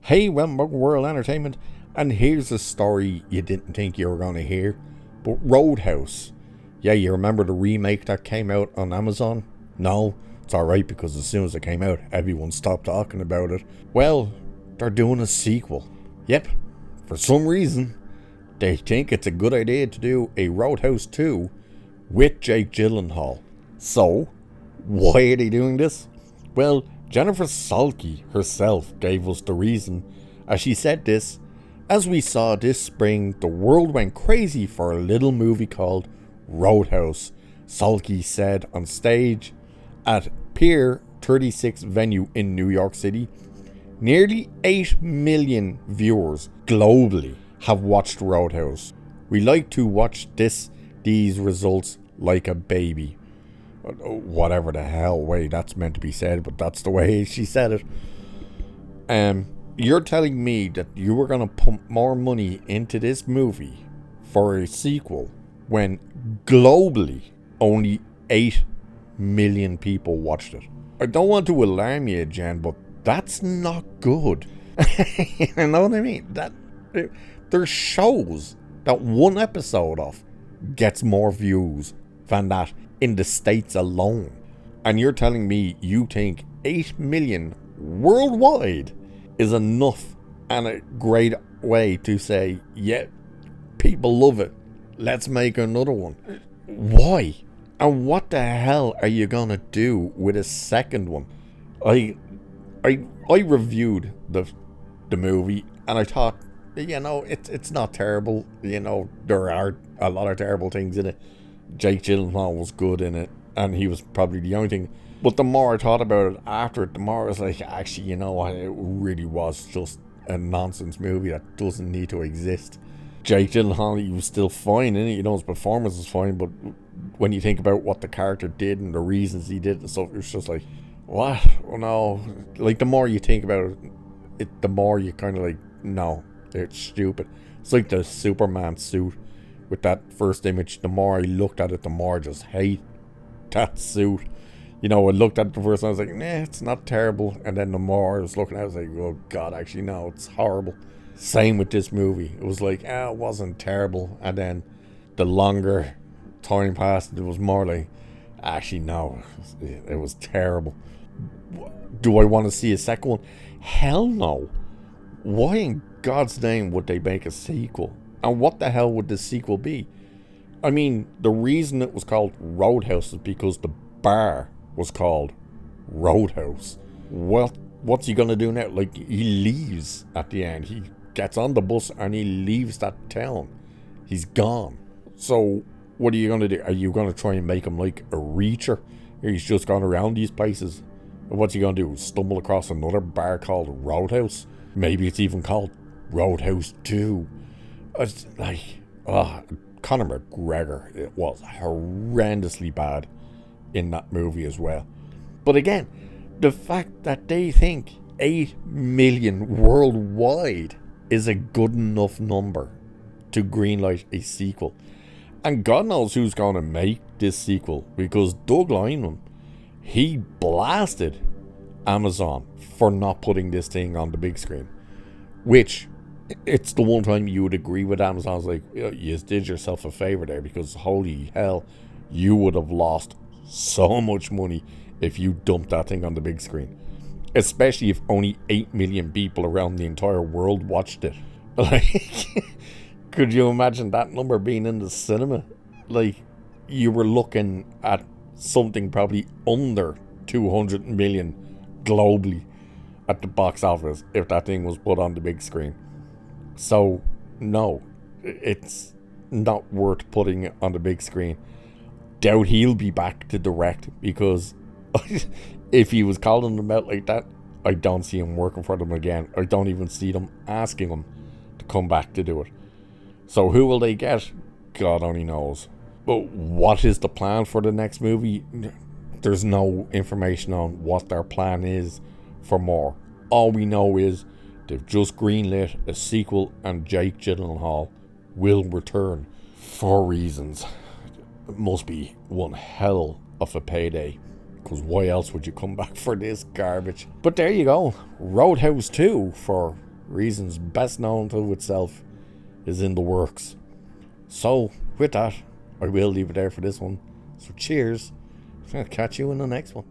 Hey, welcome back to World Entertainment, and here's a story you didn't think you were going to hear. But Roadhouse. Yeah, you remember the remake that came out on Amazon? No, it's alright because as soon as it came out, everyone stopped talking about it. Well, they're doing a sequel. Yep, for some reason, they think it's a good idea to do a Roadhouse 2 with Jake Gyllenhaal. So, why are they doing this? Well, Jennifer Salke herself gave us the reason, as she said this: as we saw this spring, the world went crazy for a little movie called Roadhouse, Salke said on stage at Pier 36 venue in New York City. Nearly 8 million viewers globally have watched Roadhouse. We like to watch these results like a baby. Whatever the hell way that's meant to be said, but that's the way she said it. You're telling me that you were going to pump more money into this movie for a sequel when globally only 8 million people watched it? I don't want to alarm you, Jen, but that's not good. You know what I mean? There's shows that one episode of gets more views than that in the States alone. And you're telling me you think 8 million worldwide is enough and a great way to say, yeah, people love it, let's make another one? Why? And what the hell are you gonna do with a second one? I reviewed the movie and I thought, it's not terrible. There are a lot of terrible things in it. Jake Gyllenhaal was good in it, and he was probably the only thing. But the more I thought about it after it, the more I was like, actually, it really was just a nonsense movie that doesn't need to exist. Jake Gyllenhaal, he was still fine in it. His performance was fine, but when you think about what the character did and the reasons he did and stuff, it's just like, what? Oh, no. Like, the more you think about it, the more you kind of like, no, it's stupid. It's like the Superman suit. With that first image, the more I looked at it, the more I just hate that suit. I looked at it the first time, I was like, nah, it's not terrible. And then the more I was looking at it, I was like, oh God, actually, no, it's horrible. Same with this movie. It was like, it wasn't terrible. And then the longer time passed, it was more like, actually, no, it was terrible. Do I want to see a second one? Hell no. Why in God's name would they make a sequel? And what the hell would this sequel be? I mean, the reason it was called Roadhouse is because the bar was called Roadhouse. Well, what's he gonna do now? Like, he leaves at the end. He gets on the bus and he leaves that town. He's gone. So, what are you gonna do? Are you gonna try and make him like a reacher? He's just gone around these places. And what's he gonna do? Stumble across another bar called Roadhouse? Maybe it's even called Roadhouse 2. It's like, Conor McGregor, it was horrendously bad in that movie as well. But again, the fact that they think 8 million worldwide is a good enough number to greenlight a sequel. And God knows who's going to make this sequel, because Doug Liman, he blasted Amazon for not putting this thing on the big screen. Which, it's the one time you would agree with Amazon. I was like, you did yourself a favor there, because holy hell, you would have lost so much money if you dumped that thing on the big screen. Especially if only 8 million people around the entire world watched it. Like, could you imagine that number being in the cinema? Like, you were looking at something probably under 200 million globally at the box office if that thing was put on the big screen. So, no, it's not worth putting it on the big screen. Doubt he'll be back to direct, because if he was calling them out like that, I don't see him working for them again. I don't even see them asking him to come back to do it. So who will they get? God only knows. But what is the plan for the next movie? There's no information on what their plan is for more. All we know is they've just greenlit a sequel, and Jake Gyllenhaal will return for reasons. It must be one hell of a payday, because why else would you come back for this garbage? But there you go. Roadhouse 2 for reasons best known to itself, is in the works. So, with that, I will leave it there for this one. So cheers. I'll catch you in the next one.